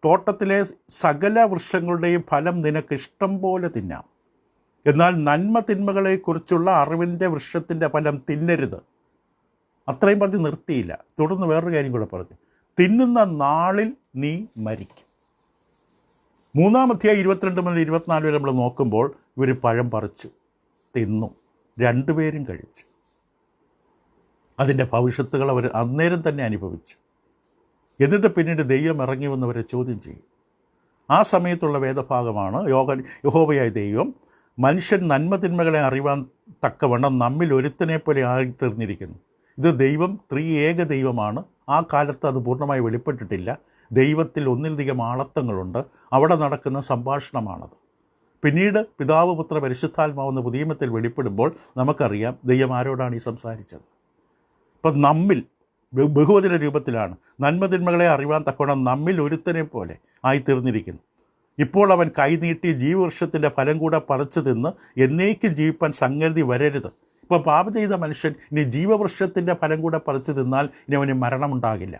തോട്ടത്തിലെ സകല വൃക്ഷങ്ങളുടെയും ഫലം നിനക്ക് ഇഷ്ടം പോലെ തിന്നാം, എന്നാൽ നന്മ തിന്മകളെക്കുറിച്ചുള്ള അറിവിൻ്റെ വൃക്ഷത്തിൻ്റെ ഫലം തിന്നരുത്. അത്രയും പറഞ്ഞ് നിർത്തിയില്ല. തുടർന്ന് വേറൊരു കാര്യം കൂടെ പറഞ്ഞു, തിന്നുന്ന നാളിൽ നീ മരിക്കും. 3-ാം അധ്യായം 22 മുതൽ 24 വരെ നമ്മൾ നോക്കുമ്പോൾ ഇവർ പഴം പറിച്ചു തിന്നു, 2 പേരും കഴിച്ചു. അതിൻ്റെ ഭവിഷ്യത്തുകൾ അവർ അന്നേരം തന്നെ അനുഭവിച്ചു. എന്നിട്ട് പിന്നീട് ദൈവം ഇറങ്ങി വന്നവരെ ചോദ്യം ചെയ്യും. ആ സമയത്തുള്ള വേദഭാഗമാണ് യഹോവയായ ദൈവം മനുഷ്യൻ നന്മ തിന്മകളെ അറിയാൻ തക്കവണ്ണം നമ്മിൽ ഒരുത്തനെ പോലെ ആയിത്തീർന്നിരിക്കുന്നു. ഇത് ദൈവം ത്രിയേക ദൈവമാണ്. ആ കാലത്ത് അത് പൂർണ്ണമായി വെളിപ്പെട്ടിട്ടില്ല. ദൈവത്തിൽ ഒന്നിലധികം ആളത്വങ്ങളുണ്ട്. അവിടെ നടക്കുന്ന സംഭാഷണമാണത്. പിന്നീട് പിതാവ് പുത്ര പരിശുദ്ധാത്മാവെന്ന പുതിയ നിയമത്തിൽ വെളിപ്പെടുമ്പോൾ നമുക്കറിയാം ദൈവം ആരോടാണ് ഈ സംസാരിച്ചത്. ഇപ്പം നമ്മിൽ ബഹുവചന രൂപത്തിലാണ് നന്മതിന്മകളെ അറിയാൻ തക്കവണ്ണം നമ്മിൽ ഒരുത്തനെ പോലെ ആയിത്തീർന്നിരിക്കുന്നു. ഇപ്പോൾ അവൻ കൈനീട്ടി ജീവവൃക്ഷത്തിൻ്റെ ഫലം കൂടെ പറിച്ചു തിന്ന് എന്നേക്കും ജീവിപ്പാൻ സംഗതി വരരുത്. ഇപ്പോൾ പാപം ചെയ്ത മനുഷ്യൻ ഇനി ജീവവൃക്ഷത്തിൻ്റെ ഫലം കൂടെ പറിച്ചു തിന്നാൽ ഇനി അവന് മരണമുണ്ടാകില്ല,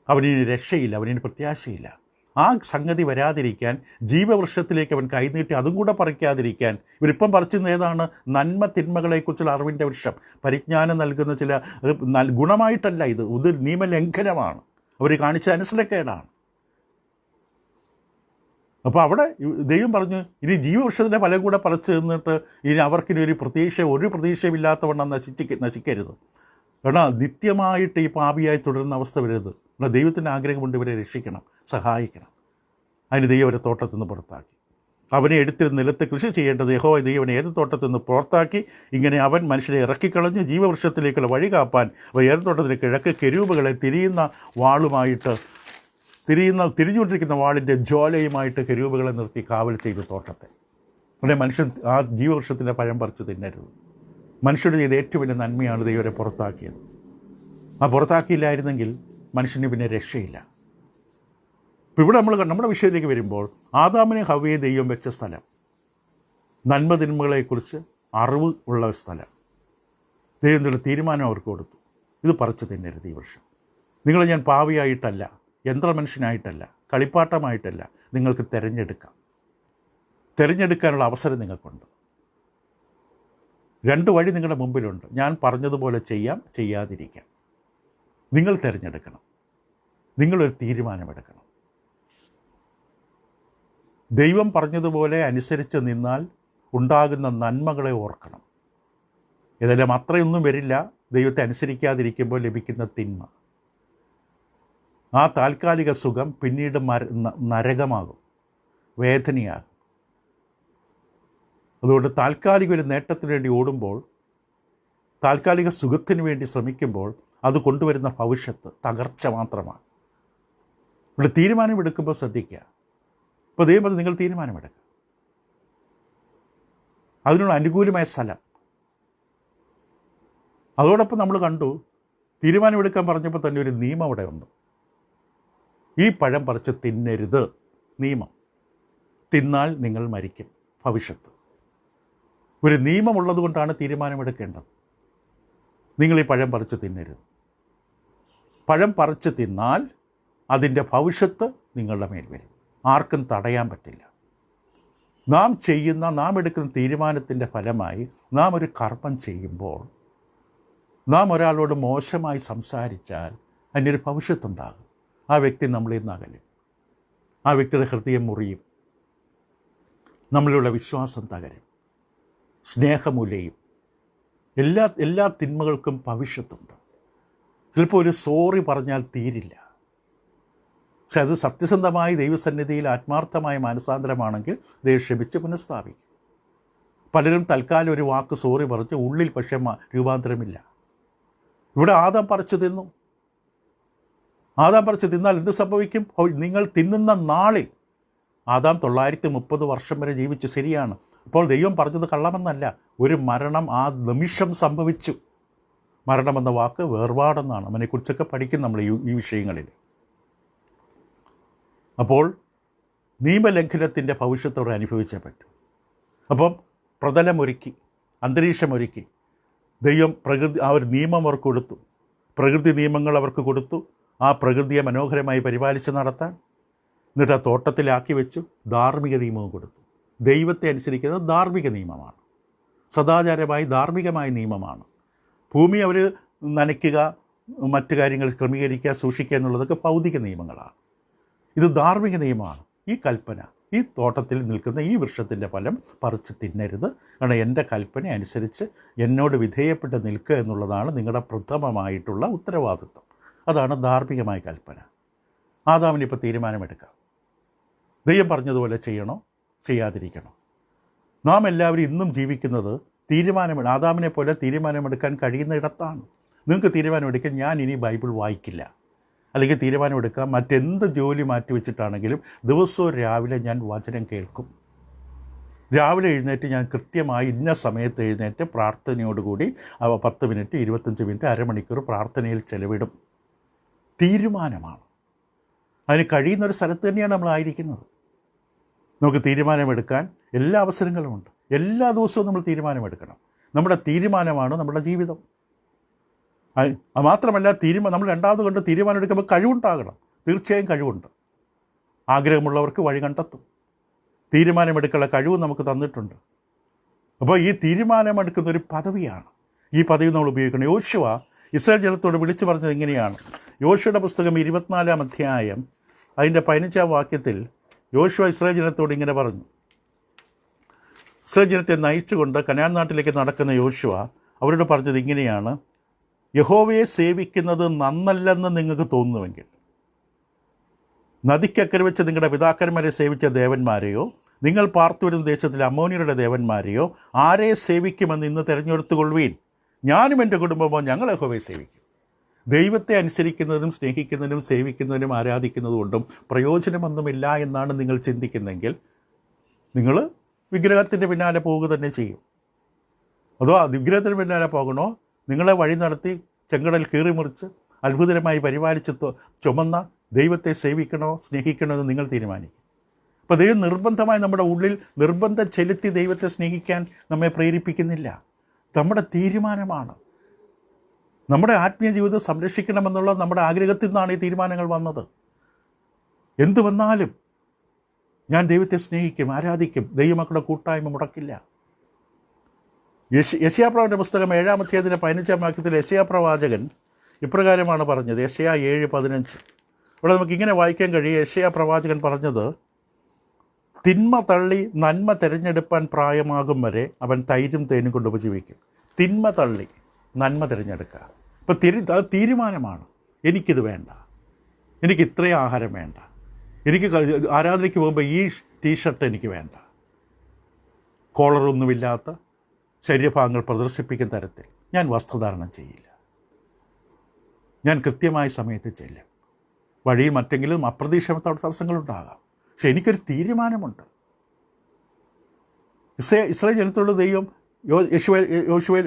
അവനിനി രക്ഷയില്ല, അവനിനി പ്രത്യാശയില്ല. ആ സംഗതി വരാതിരിക്കാൻ ജീവവൃക്ഷത്തിലേക്ക് അവൻ കൈനീട്ടി അതും കൂടെ പറിക്കാതിരിക്കാൻ ഇവരിപ്പം പറിച്ചുന്ന ഏതാണ്? നന്മ തിന്മകളെക്കുറിച്ചുള്ള അറിവിൻ്റെ വൃക്ഷം. പരിജ്ഞാനം നൽകുന്ന ചില ഗുണമായിട്ടല്ല, ഇത് നിയമലംഘനമാണ്. അവർ കാണിച്ച അനുസരണക്കേടാണ്. അപ്പോൾ അവിടെ ദൈവം പറഞ്ഞു ഇനി ജീവവൃക്ഷത്തിൻ്റെ ഫലം കൂടെ പറിച്ചു നിന്നിട്ട് ഇനി അവർക്കിനി ഒരു പ്രതീക്ഷയുമില്ലാത്തവണ്ണം നശിക്കരുത്. കാരണം നിത്യമായിട്ട് ഈ പാപിയായി തുടരുന്ന അവസ്ഥ വരരുത്. എന്നാൽ ദൈവത്തിൻ്റെ ആഗ്രഹമുണ്ട് ഇവരെ രക്ഷിക്കണം, സഹായിക്കണം. അതിന് ദൈവം അവരെ തോട്ടത്തിൽ നിന്ന് പുറത്താക്കി. അവനെ എടുത്തിരുന്ന നിലത്ത് കൃഷി ചെയ്യേണ്ടത് യഹോവ ദൈവനെ ഏത് തോട്ടത്തിൽ നിന്ന് പുറത്താക്കി. ഇങ്ങനെ അവൻ മനുഷ്യരെ ഇറക്കിക്കളഞ്ഞ് ജീവവൃക്ഷത്തിലേക്കുള്ള വഴി കാപ്പാൻ ഏത് തോട്ടത്തിലെ കിഴക്ക് കെരൂബുകളെ തിരിഞ്ഞുകൊണ്ടിരിക്കുന്ന വാളിൻ്റെ ജ്വാലയുമായിട്ട് കെരൂബുകളെ നിർത്തി കാവൽ ചെയ്ത് തോട്ടത്തെ. അവിടെ മനുഷ്യൻ ആ ജീവവൃക്ഷത്തിൻ്റെ പഴം പറിച്ച് തിന്നരുത്. മനുഷ്യരുടെ ചെയ്ത ഏറ്റവും വലിയ നന്മയാണ് ദൈവരെ പുറത്താക്കിയത്. ആ പുറത്താക്കിയില്ലായിരുന്നെങ്കിൽ മനുഷ്യന് പിന്നെ രക്ഷയില്ല. ഇപ്പോൾ ഇവിടെ നമ്മുടെ വിഷയത്തിലേക്ക് വരുമ്പോൾ ആദാമിനെ ഹവ്വയെ ദൈവം വെച്ച സ്ഥലം, നന്മ തിന്മകളെക്കുറിച്ച് അറിവ് ഉള്ള സ്ഥലം. ദൈവത്തിൻ്റെ തീരുമാനം അവർക്ക് കൊടുത്തു, ഇത് പറിച്ച് തിന്നരുത് ഈ വൃക്ഷം. നിങ്ങളെ ഞാൻ പാവിയായിട്ടല്ല, യന്ത്രമനുഷ്യനായിട്ടല്ല, കളിപ്പാട്ടമായിട്ടല്ല, നിങ്ങൾക്ക് തിരഞ്ഞെടുക്കാനുള്ള അവസരം നിങ്ങൾക്കുണ്ട്. 2 വഴി നിങ്ങളുടെ മുമ്പിലുണ്ട്. ഞാൻ പറഞ്ഞതുപോലെ ചെയ്യാം, ചെയ്യാതിരിക്കാം. നിങ്ങൾ തിരഞ്ഞെടുക്കണം, നിങ്ങളൊരു തീരുമാനമെടുക്കണം. ദൈവം പറഞ്ഞതുപോലെ അനുസരിച്ച് നിന്നാൽ ഉണ്ടാകുന്ന നന്മകളെ ഓർക്കണം. ഏതെല്ലാം അത്രയൊന്നും വരില്ല ദൈവത്തെ അനുസരിക്കാതിരിക്കുമ്പോൾ ലഭിക്കുന്ന തിന്മ. ആ താൽക്കാലിക സുഖം പിന്നീട് നരകമാകും, വേദനയാകും. അതുകൊണ്ട് താൽക്കാലിക ഒരു നേട്ടത്തിന് വേണ്ടി ഓടുമ്പോൾ, താൽക്കാലിക സുഖത്തിന് വേണ്ടി ശ്രമിക്കുമ്പോൾ അത് കൊണ്ടുവരുന്ന ഭവിഷ്യത്ത് തകർച്ച മാത്രമാണ്. ഇവിടെ തീരുമാനമെടുക്കുമ്പോൾ ശ്രദ്ധിക്കുക. ഇപ്പോൾ ദൈവം പറഞ്ഞ് നിങ്ങൾ തീരുമാനമെടുക്കുക. അതിനുള്ള അനുകൂലമായ സ്ഥലം. അതോടൊപ്പം നമ്മൾ കണ്ടു, തീരുമാനമെടുക്കാൻ പറഞ്ഞപ്പോൾ തന്നെ ഒരു നിയമം അവിടെ ഉണ്ട്. ഈ പഴം പറിച്ച് തിന്നരുത് നിയമം. തിന്നാൽ നിങ്ങൾ മരിക്കും, ഭവിഷ്യത്ത്. ഒരു നിയമമുള്ളത് കൊണ്ടാണ് തീരുമാനമെടുക്കേണ്ടത്. നിങ്ങൾ ഈ പഴം പറിച്ച് തിന്നരുത്. പഴം പറിച്ച് തിന്നാൽ അതിൻ്റെ ഭവിഷ്യത്ത് നിങ്ങളുടെ മേൽ വരും. ആർക്കും തടയാൻ പറ്റില്ല. നാം എടുക്കുന്ന തീരുമാനത്തിൻ്റെ ഫലമായി നാം ഒരു കർമ്മം ചെയ്യുമ്പോൾ, നാം ഒരാളോട് മോശമായി സംസാരിച്ചാൽ അതിനൊരു ഭവിഷ്യത്തുണ്ടാകും. ആ വ്യക്തി നമ്മളിൽ നിന്ന് അകലും. ആ വ്യക്തിയുടെ ഹൃദയം മുറിയും, നമ്മളിലുള്ള വിശ്വാസം തകരും, സ്നേഹമുലയും. എല്ലാ തിന്മകൾക്കും ഭവിഷ്യത്തുണ്ട്. ചിലപ്പോൾ ഒരു സോറി പറഞ്ഞാൽ തീരില്ല. പക്ഷെ അത് സത്യസന്ധമായി ദൈവസന്നിധിയിൽ ആത്മാർത്ഥമായ മാനസാന്തരമാണെങ്കിൽ ദൈവം ക്ഷമിച്ച് പുനഃസ്ഥാപിക്കും. പലരും തൽക്കാലം ഒരു വാക്ക് സോറി പറഞ്ഞ് ഉള്ളിൽ പക്ഷേ രൂപാന്തരമില്ല. ഇവിടെ ആദാം പറിച്ചു തിന്നു. ആദാം പറിച്ച് തിന്നാൽ എന്ത് സംഭവിക്കും? നിങ്ങൾ തിന്നുന്ന നാളിൽ ആദാം 930 വർഷം വരെ ജീവിച്ചു, ശരിയാണ്. അപ്പോൾ ദൈവം പറഞ്ഞത് കള്ളമെന്നല്ല. ഒരു മരണം ആ നിമിഷം സംഭവിച്ചു. മരണമെന്ന വാക്ക് വേർപാടെന്നാണ്. അവനെക്കുറിച്ചൊക്കെ പഠിക്കും നമ്മൾ ഈ വിഷയങ്ങളിൽ. അപ്പോൾ നിയമലംഘനത്തിൻ്റെ ഭവിഷ്യത്തോടെ അനുഭവിച്ചേ പറ്റൂ. അപ്പം പ്രതലമൊരുക്കി, അന്തരീക്ഷമൊരുക്കി ദൈവം ആ ഒരു നിയമം അവർക്ക് കൊടുത്തു. പ്രകൃതി നിയമങ്ങൾ അവർക്ക് കൊടുത്തു. ആ പ്രകൃതിയെ മനോഹരമായി പരിപാലിച്ച് നടത്താൻ. എന്നിട്ട് ആ തോട്ടത്തിലാക്കി വെച്ചു. ധാർമ്മിക നിയമവും കൊടുത്തു. ദൈവത്തെ അനുസരിക്കുന്നത് ധാർമ്മിക നിയമമാണ്, സദാചാരമായി ധാർമ്മികമായ നിയമമാണ്. ഭൂമി അവർ നനയ്ക്കുക, മറ്റു കാര്യങ്ങൾ ക്രമീകരിക്കുക, സൂക്ഷിക്കുക എന്നുള്ളതൊക്കെ ഭൗതിക നിയമങ്ങളാണ്. ഇത് ധാർമ്മിക നിയമമാണ്. ഈ കൽപ്പന, ഈ തോട്ടത്തിൽ നിൽക്കുന്ന ഈ വൃക്ഷത്തിൻ്റെ ഫലം പറിച്ച് തിന്നരുത്, കാരണം എൻ്റെ കൽപ്പന അനുസരിച്ച് എന്നോട് വിധേയപ്പെട്ട് നിൽക്കുക എന്നുള്ളതാണ് നിങ്ങളുടെ പ്രഥമമായിട്ടുള്ള ഉത്തരവാദിത്വം. അതാണ് ധാർമ്മികമായ കൽപ്പന. ആദാമിനിപ്പോൾ തീരുമാനമെടുക്കാം. ദൈവം പറഞ്ഞതുപോലെ ചെയ്യണോ ചെയ്യാതിരിക്കണോ? നാം എല്ലാവരും ഇന്നും ജീവിക്കുന്നത് ആദാമിനെ പോലെ തീരുമാനമെടുക്കാൻ കഴിയുന്ന ഇടത്താണ്. നിങ്ങൾക്ക് തീരുമാനമെടുക്കാൻ ഞാൻ ഇനി ബൈബിൾ വായിക്കില്ല, അല്ലെങ്കിൽ തീരുമാനമെടുക്കാം മറ്റെന്ത് ജോലി മാറ്റിവെച്ചിട്ടാണെങ്കിലും ദിവസവും രാവിലെ ഞാൻ വചനം കേൾക്കും. രാവിലെ എഴുന്നേറ്റ് ഞാൻ കൃത്യമായി ഇന്ന സമയത്ത് എഴുന്നേറ്റ് പ്രാർത്ഥനയോടുകൂടി 10 മിനിറ്റ് 25 മിനിറ്റ് അരമണിക്കൂർ പ്രാർത്ഥനയിൽ ചെലവിടും. തീരുമാനമാണ്. അതിന് കഴിയുന്നൊരു സ്ഥലത്ത് തന്നെയാണ് നമ്മളായിരിക്കുന്നത്. നമുക്ക് തീരുമാനമെടുക്കാൻ എല്ലാ അവസരങ്ങളുമുണ്ട്. എല്ലാ ദിവസവും നമ്മൾ തീരുമാനമെടുക്കണം. നമ്മുടെ തീരുമാനമാണ് നമ്മുടെ ജീവിതം. മാത്രമല്ല നമ്മൾ രണ്ടാമത് കണ്ട് തീരുമാനമെടുക്കുമ്പോൾ കഴിവുണ്ടാകണം. തീർച്ചയായും കഴിവുണ്ട്. ആഗ്രഹമുള്ളവർക്ക് വഴി കണ്ടെത്തും. തീരുമാനമെടുക്കാനുള്ള കഴിവ് നമുക്ക് തന്നിട്ടുണ്ട്. അപ്പോൾ ഈ തീരുമാനമെടുക്കുന്ന ഒരു പദവിയാണ്. ഈ പദവി നമ്മൾ ഉപയോഗിക്കണം. യോശുവ ഇസ്രായേൽ ജനത്തോട് വിളിച്ചു പറഞ്ഞത് ഇങ്ങനെയാണ്. യോശുവയുടെ പുസ്തകം 24-ാം അധ്യായം അതിൻ്റെ 15-ാം വാക്യത്തിൽ യോശുവ ഇസ്രായേൽ ജനത്തോട് ഇങ്ങനെ പറഞ്ഞു. ഇസ്രായേൽ ജനത്തെ നയിച്ചുകൊണ്ട് കനാൻ നാട്ടിലേക്ക് നടക്കുന്ന യോശുവ അവരോട് പറഞ്ഞത് ഇങ്ങനെയാണ്: യഹോവയെ സേവിക്കുന്നത് നന്നല്ലെന്ന് നിങ്ങൾക്ക് തോന്നുന്നുവെങ്കിൽ, നദിക്കക്കരെ വെച്ച് നിങ്ങളുടെ പിതാക്കന്മാരെ സേവിച്ച ദേവന്മാരെയോ നിങ്ങൾ പാർത്തുവരുന്ന ദേശത്തിലെ അമ്മോനിയരുടെ ദേവന്മാരെയോ ആരെ സേവിക്കുമെന്ന് ഇന്ന് തിരഞ്ഞെടുത്തുകൊള്ളുവീൻ. ഞാനും എൻ്റെ കുടുംബമോ ഞങ്ങൾ യഹോവയെ സേവിക്കും. ദൈവത്തെ അനുസരിക്കുന്നതിനും സ്നേഹിക്കുന്നതിനും സേവിക്കുന്നതിനും ആരാധിക്കുന്നതും കൊണ്ടും പ്രയോജനമൊന്നുമില്ല എന്നാണ് നിങ്ങൾ ചിന്തിക്കുന്നതെങ്കിൽ നിങ്ങൾ വിഗ്രഹത്തിൻ്റെ പിന്നാലെ പോവുക തന്നെ ചെയ്യും. അതോ വിഗ്രഹത്തിന് പിന്നാലെ പോകണോ, നിങ്ങളെ വഴി നടത്തി ചെങ്കടൽ കീറിമുറിച്ച് അത്ഭുതകരമായി പരിപാലിച്ച് ചുമന്ന ദൈവത്തെ സേവിക്കണോ സ്നേഹിക്കണോ എന്ന് നിങ്ങൾ തീരുമാനിക്കും. അപ്പോൾ ദൈവം നിർബന്ധമായി നമ്മുടെ ഉള്ളിൽ നിർബന്ധം ചെലുത്തി ദൈവത്തെ സ്നേഹിക്കാൻ നമ്മെ പ്രേരിപ്പിക്കുന്നില്ല. നമ്മുടെ തീരുമാനമാണ്. നമ്മുടെ ആത്മീയ ജീവിതം സംരക്ഷിക്കണമെന്നുള്ള നമ്മുടെ ആഗ്രഹത്തിൽ നിന്നാണ് ഈ തീരുമാനങ്ങൾ വന്നത്. എന്തു വന്നാലും ഞാൻ ദൈവത്തെ സ്നേഹിക്കും, ആരാധിക്കും, ദൈവമക്കളുടെ കൂട്ടായ്മ മുടക്കില്ല. യെശയ്യാപ്രവാചകൻ്റെ പുസ്തകം 7-ാം അധ്യായത്തിൻ്റെ 15-ാം വാക്യത്തിൽ യെശയ്യാപ്രവാചകൻ ഇപ്രകാരമാണ് പറഞ്ഞത്. യെശയ്യാ 7:15. ഇവിടെ നമുക്കിങ്ങനെ വായിക്കാൻ കഴിയും. യെശയ്യാപ്രവാചകൻ പറഞ്ഞത്: തിന്മ തള്ളി നന്മ തിരഞ്ഞെടുപ്പാൻ പ്രായമാകും വരെ അവൻ തൈരും തേനും കൊണ്ട് ഉപജീവിക്കും. തിന്മ തള്ളി നന്മ തിരഞ്ഞെടുക്കുക. ഇപ്പോൾ അത് തീരുമാനമാണ്. എനിക്കിത് വേണ്ട, എനിക്ക് ഇത്രയും ആഹാരം വേണ്ട, എനിക്ക് ആരാധനയ്ക്ക് പോകുമ്പോൾ ഈ ടീഷർട്ട് എനിക്ക് വേണ്ട, കോളറൊന്നുമില്ലാത്ത ശരീരഭാഗങ്ങൾ പ്രദർശിപ്പിക്കുന്ന തരത്തിൽ ഞാൻ വസ്ത്രധാരണം ചെയ്യില്ല, ഞാൻ കൃത്യമായ സമയത്ത് ചെല്ലും. വഴിയിൽ മറ്റെങ്കിലും അപ്രതീക്ഷിത തടസ്സങ്ങളുണ്ടാകാം, പക്ഷെ എനിക്കൊരു തീരുമാനമുണ്ട്. ഇസ്രായേൽ ജനത്തോട് ദൈവം യോശുവ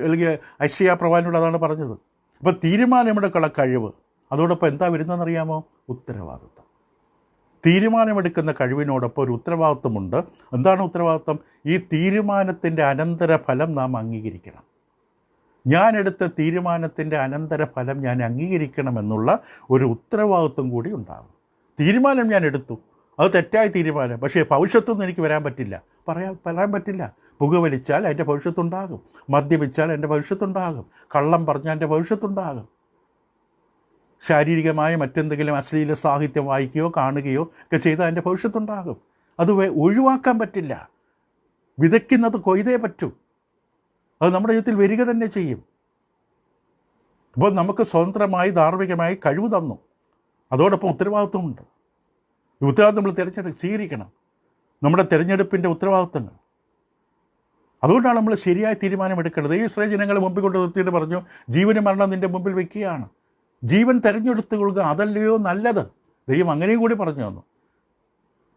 അല്ലെങ്കിൽ യെശയ്യാ പ്രവാചകനോട് അതാണ് പറഞ്ഞത്. അപ്പോൾ തീരുമാനമെടുക്കാനുള്ള കഴിവ്, അതോടൊപ്പം എന്താ വരുന്നതെന്നറിയാമോ? ഉത്തരവാദിത്വം. തീരുമാനമെടുക്കുന്ന കഴിവിനോടൊപ്പം ഒരു ഉത്തരവാദിത്വമുണ്ട്. എന്താണ് ഉത്തരവാദിത്വം? ഈ തീരുമാനത്തിൻ്റെ അനന്തരഫലം നാം അംഗീകരിക്കണം. ഞാനെടുത്ത തീരുമാനത്തിൻ്റെ അനന്തരഫലം ഞാൻ അംഗീകരിക്കണമെന്നുള്ള ഒരു ഉത്തരവാദിത്വം കൂടി ഉണ്ടാകും. തീരുമാനം ഞാൻ എടുത്തു, അത് തെറ്റായ തീരുമാനം, പക്ഷേ ഭവിഷ്യത്തൊന്നും എനിക്ക് വരാൻ പറ്റില്ല, പറയാൻ പറ്റില്ല. പുകവലിച്ചാൽ അതിൻ്റെ ഭവിഷ്യത്തുണ്ടാകും, മദ്യപിച്ചാൽ എൻ്റെ ഭവിഷ്യത്തുണ്ടാകും, കള്ളം പറഞ്ഞാൽ എൻ്റെ ഭവിഷ്യത്തുണ്ടാകും, ശാരീരികമായ മറ്റെന്തെങ്കിലും അശ്ലീല സാഹിത്യം വായിക്കുകയോ കാണുകയോ ഒക്കെ ചെയ്താൽ എൻ്റെ ഭവിഷ്യത്തുണ്ടാകും. അത് ഒഴിവാക്കാൻ പറ്റില്ല. വിതയ്ക്കുന്നത് കൊയ്തേ പറ്റൂ. അത് നമ്മുടെ ജീവിതത്തിൽ വരിക തന്നെ ചെയ്യും. അപ്പോൾ നമുക്ക് സ്വതന്ത്രമായി ധാർമ്മികമായി കഴിവ് തന്നു, അതോടൊപ്പം ഉത്തരവാദിത്വമുണ്ട്. ഈ ഉത്തരവാദിത്വം നമ്മൾ സ്വീകരിക്കണം. നമ്മുടെ തിരഞ്ഞെടുപ്പിൻ്റെ ഉത്തരവാദിത്വങ്ങൾ. അതുകൊണ്ടാണ് നമ്മൾ ശരിയായ തീരുമാനമെടുക്കേണ്ടത്. ഈ ഇസ്രായേൽ ജനങ്ങളെ മുമ്പിൽ കൊണ്ട് നിർത്തിയിട്ട് പറഞ്ഞു, ജീവനും മരണം നിൻ്റെ മുമ്പിൽ വയ്ക്കുകയാണ്, ജീവൻ തിരഞ്ഞെടുത്തുകൊള്ളുക, അതല്ലയോ നല്ലത്. ദൈവം അങ്ങനെയും കൂടി പറഞ്ഞു തന്നു.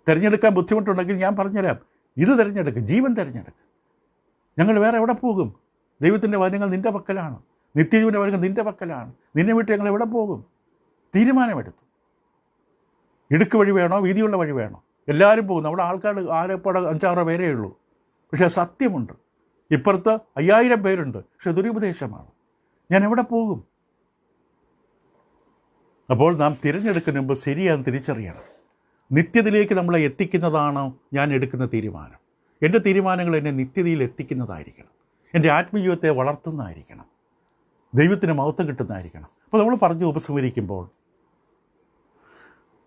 തിരഞ്ഞെടുക്കാൻ ബുദ്ധിമുട്ടുണ്ടെങ്കിൽ ഞാൻ പറഞ്ഞുതരാം, ഇത് തിരഞ്ഞെടുക്കുക, ജീവൻ തിരഞ്ഞെടുക്കുക. ഞങ്ങൾ വേറെ എവിടെ പോകും? ദൈവത്തിൻ്റെ വചനങ്ങൾ നിൻ്റെ പക്കലാണ്, നിത്യജീവൻ്റെ വചനങ്ങൾ നിൻ്റെ പക്കലാണ്. നിന്നെ വിട്ട് ഞങ്ങൾ എവിടെ പോകും? തീരുമാനമെടുത്തു. ഇടുക്ക് വഴി വേണോ, വീതിയുള്ള വഴി വേണോ? എല്ലാവരും പോകുന്നു. അവിടെ ആൾക്കാർ ആരെപ്പോടെ 5-6 പേരേ ഉള്ളൂ. പക്ഷേ സത്യമുണ്ട്. ഇപ്പുറത്ത് 5000 പേരുണ്ട്. പക്ഷേ ദുരുപദേശമാണ്. ഞാൻ എവിടെ പോകും? അപ്പോൾ നാം തിരഞ്ഞെടുക്കുന്ന മുമ്പ് ശരിയാന്ന് തിരിച്ചറിയണം. നിത്യതയിലേക്ക് നമ്മളെ എത്തിക്കുന്നതാണോ ഞാൻ എടുക്കുന്ന തീരുമാനം? എൻ്റെ തീരുമാനങ്ങൾ എന്നെ നിത്യതയിൽ എത്തിക്കുന്നതായിരിക്കണം. എൻ്റെ ആത്മീയത്തെ വളർത്തുന്നതായിരിക്കണം. ദൈവത്തിന് മഹത്വം കിട്ടുന്നതായിരിക്കണം. അപ്പോൾ നമ്മൾ പറഞ്ഞ് ഉപസംഹരിക്കുമ്പോൾ,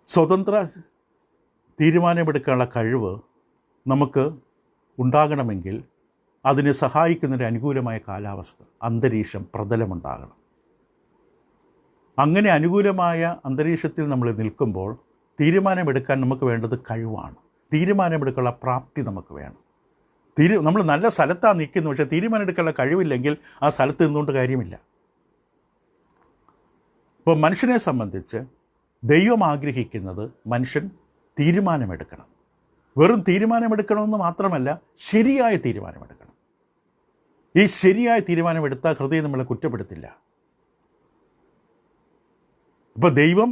സ്വതന്ത്ര തീരുമാനമെടുക്കാനുള്ള കഴിവ് നമുക്ക് ഉണ്ടാകണമെങ്കിൽ അതിനെ സഹായിക്കുന്നൊരു അനുകൂലമായ കാലാവസ്ഥ, അന്തരീക്ഷം, പ്രതലമുണ്ടാകണം. അങ്ങനെ അനുകൂലമായ അന്തരീക്ഷത്തിൽ നമ്മൾ നിൽക്കുമ്പോൾ തീരുമാനമെടുക്കാൻ നമുക്ക് വേണ്ടത് കഴിവാണ്. തീരുമാനമെടുക്കാനുള്ള പ്രാപ്തി നമുക്ക് വേണം. നമ്മൾ നല്ല സ്ഥലത്താണ് നിൽക്കുന്നത്, പക്ഷേ തീരുമാനമെടുക്കാനുള്ള കഴിവില്ലെങ്കിൽ ആ സ്ഥലത്ത് നിന്നുകൊണ്ട് കാര്യമില്ല. ഇപ്പോൾ മനുഷ്യനെ സംബന്ധിച്ച് ദൈവം ആഗ്രഹിക്കുന്നത് മനുഷ്യൻ തീരുമാനമെടുക്കണം. വെറും തീരുമാനമെടുക്കണമെന്ന് മാത്രമല്ല, ശരിയായ തീരുമാനമെടുക്കണം. ഈ ശരിയായ തീരുമാനമെടുത്താൽ ഹൃദയം നമ്മളെ കുറ്റപ്പെടുത്തില്ല. ഇപ്പോൾ ദൈവം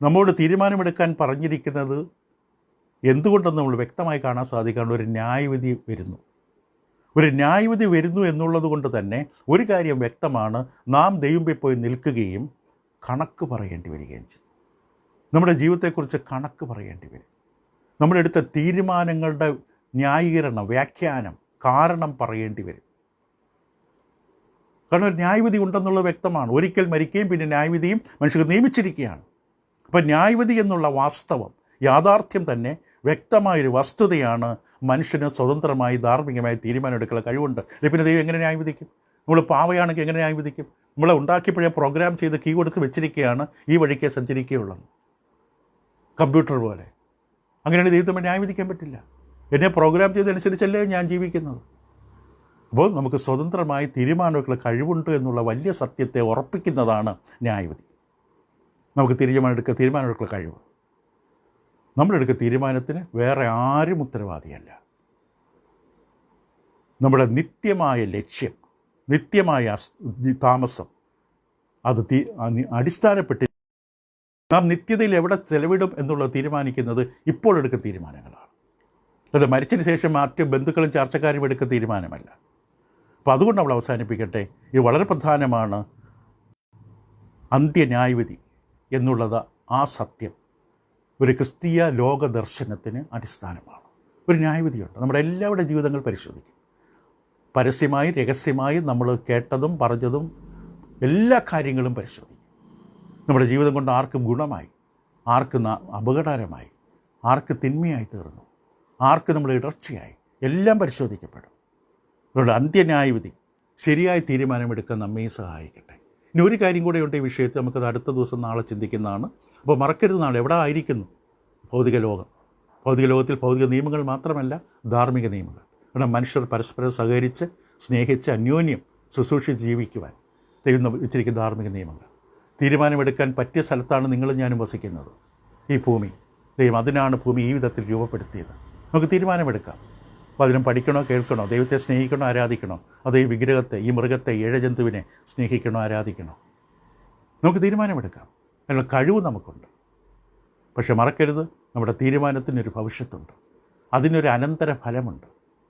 നമ്മോട് തീരുമാനമെടുക്കാൻ പറഞ്ഞിരിക്കുന്നത് എന്തുകൊണ്ടെന്ന് നമ്മൾ വ്യക്തമായി കാണാൻ സാധിക്കാണ്ട് ഒരു ന്യായവിധി വരുന്നു. ഒരു ന്യായവിധി വരുന്നു എന്നുള്ളത് കൊണ്ട് തന്നെ ഒരു കാര്യം വ്യക്തമാണ്, നാം ദൈവത്തിൽ പോയി നിൽക്കുകയും കണക്ക് പറയേണ്ടി വരികയും ചെയ്യും. നമ്മുടെ ജീവിതത്തെക്കുറിച്ച് കണക്ക് പറയേണ്ടി വരും. നമ്മളെടുത്ത തീരുമാനങ്ങളുടെ ന്യായീകരണം, വ്യാഖ്യാനം, കാരണം പറയേണ്ടി വരും. കാരണം ഒരു ന്യായവിധി ഉണ്ടെന്നുള്ളത് വ്യക്തമാണ്. ഒരിക്കൽ മരിക്കുകയും പിന്നെ ന്യായവിധിയും മനുഷ്യർക്ക് നിയമിച്ചിരിക്കുകയാണ്. അപ്പോൾ ന്യായവിധി എന്നുള്ള വാസ്തവം, യാഥാർത്ഥ്യം തന്നെ വ്യക്തമായൊരു വസ്തുതയാണ്. മനുഷ്യന് സ്വതന്ത്രമായി ധാർമ്മികമായി തീരുമാനമെടുക്കാനുള്ള കഴിവുണ്ട്. അല്ലെങ്കിൽ പിന്നെ ദൈവം എങ്ങനെ ന്യായവിധിക്കും? നമ്മൾ പാവയാണെങ്കിൽ എങ്ങനെ ന്യായവിധിക്കും? നമ്മളെ ഉണ്ടാക്കിയപ്പോഴേ പ്രോഗ്രാം ചെയ്ത് കീ കൊടുത്ത് വെച്ചിരിക്കുകയാണ്, ഈ വഴിക്ക് സഞ്ചരിക്കുകയുള്ളത്, കമ്പ്യൂട്ടർ പോലെ. അങ്ങനെയാണ് ദൈവത്തെ ന്യായവിധിക്കാൻ പറ്റില്ല. എന്നെ പ്രോഗ്രാം ചെയ്തതനുസരിച്ചല്ലേ ഞാൻ ജീവിക്കുന്നത്. അപ്പോൾ നമുക്ക് സ്വതന്ത്രമായി തീരുമാനമെടുക്കാനുള്ള കഴിവുണ്ട് എന്നുള്ള വലിയ സത്യത്തെ ഉറപ്പിക്കുന്നതാണ് ന്യായവിധി. നമുക്ക് തീരുമാനമെടുക്കാനുള്ള കഴിവ്. നമ്മളെടുക്കുന്ന തീരുമാനത്തിന് വേറെ ആരും ഉത്തരവാദിയല്ല. നമ്മുടെ നിത്യമായ ലക്ഷ്യം, നിത്യമായ താമസം, അത് അടിസ്ഥാനപ്പെട്ട് നാം നിത്യതയിൽ എവിടെ ചെലവിടും എന്നുള്ളത് തീരുമാനിക്കുന്നത് ഇപ്പോൾ എടുക്കുന്ന തീരുമാനങ്ങളാണ്. അത് മരിച്ചതിന് ശേഷം മറ്റ് ബന്ധുക്കളും ചർച്ചക്കാരും എടുക്കുന്ന തീരുമാനമല്ല. അപ്പോൾ അതുകൊണ്ട് നമ്മൾ അവസാനിപ്പിക്കട്ടെ. ഇത് വളരെ പ്രധാനമാണ്. അന്ത്യന്യായവിധി എന്നുള്ളത് ആ സത്യം ഒരു ക്രിസ്തീയ ലോക ദർശനത്തിന് അടിസ്ഥാനമാണ്. ഒരു ന്യായവിധിയുണ്ട്. നമ്മുടെ എല്ലാവരുടെ ജീവിതങ്ങൾ പരിശോധിക്കും. പരസ്യമായി രഹസ്യമായി നമ്മൾ കേട്ടതും പറഞ്ഞതും എല്ലാ കാര്യങ്ങളും പരിശോധിക്കും. നമ്മുടെ ജീവിതം കൊണ്ട് ആർക്ക് ഗുണമായി, ആർക്ക് അപകടകരമായി, ആർക്ക് തിന്മയായി തീർന്നു, ആർക്ക് നമ്മൾ ഇടർച്ചയായി, എല്ലാം പരിശോധിക്കപ്പെടും. അതുകൊണ്ട് അന്ത്യന്യായവിധി ശരിയായ തീരുമാനമെടുക്കാൻ നമ്മെ സഹായിക്കട്ടെ. ഇനി ഒരു കാര്യം കൂടെയുണ്ട് ഈ വിഷയത്തിൽ. നമുക്കത് അടുത്ത ദിവസം നാളെ ചിന്തിക്കുന്നതാണ്. അപ്പോൾ മറക്കരുത്, നാളെ എവിടെ ആയിരിക്കുന്നു? ഭൗതിക ലോകം. ഭൗതിക ലോകത്തിൽ ഭൗതിക നിയമങ്ങൾ മാത്രമല്ല, ധാർമ്മിക നിയമങ്ങൾ. കാരണം മനുഷ്യർ പരസ്പരം സഹകരിച്ച് സ്നേഹിച്ച് അന്യോന്യം ശുശ്രൂഷിച്ച് ജീവിക്കുവാൻ ദൈവം വെച്ചിരിക്കുന്ന ധാർമ്മിക നിയമങ്ങൾ. തീരുമാനമെടുക്കാൻ പറ്റിയ സ്ഥലത്താണ് നിങ്ങളും ഞാനും വസിക്കുന്നത്, ഈ ഭൂമി. ദൈവം അതിനാണ് ഭൂമി ഈ വിധത്തിൽ രൂപപ്പെടുത്തിയത്. നമുക്ക് തീരുമാനമെടുക്കാം. അപ്പോൾ അതിനും പഠിക്കണോ, കേൾക്കണോ, ദൈവത്തെ സ്നേഹിക്കണോ, ആരാധിക്കണോ, അതേ വിഗ്രഹത്തെ, ഈ മൃഗത്തെ, ഇഴജന്തുവിനെ സ്നേഹിക്കണോ, ആരാധിക്കണോ? നമുക്ക് തീരുമാനമെടുക്കാം. അതിനുള്ള കഴിവ് നമുക്കുണ്ട്. പക്ഷെ മറക്കരുത്, നമ്മുടെ തീരുമാനത്തിനൊരു ഭവിഷ്യത്തുണ്ട്, അതിനൊരു അനന്തര ഫലമുണ്ട്.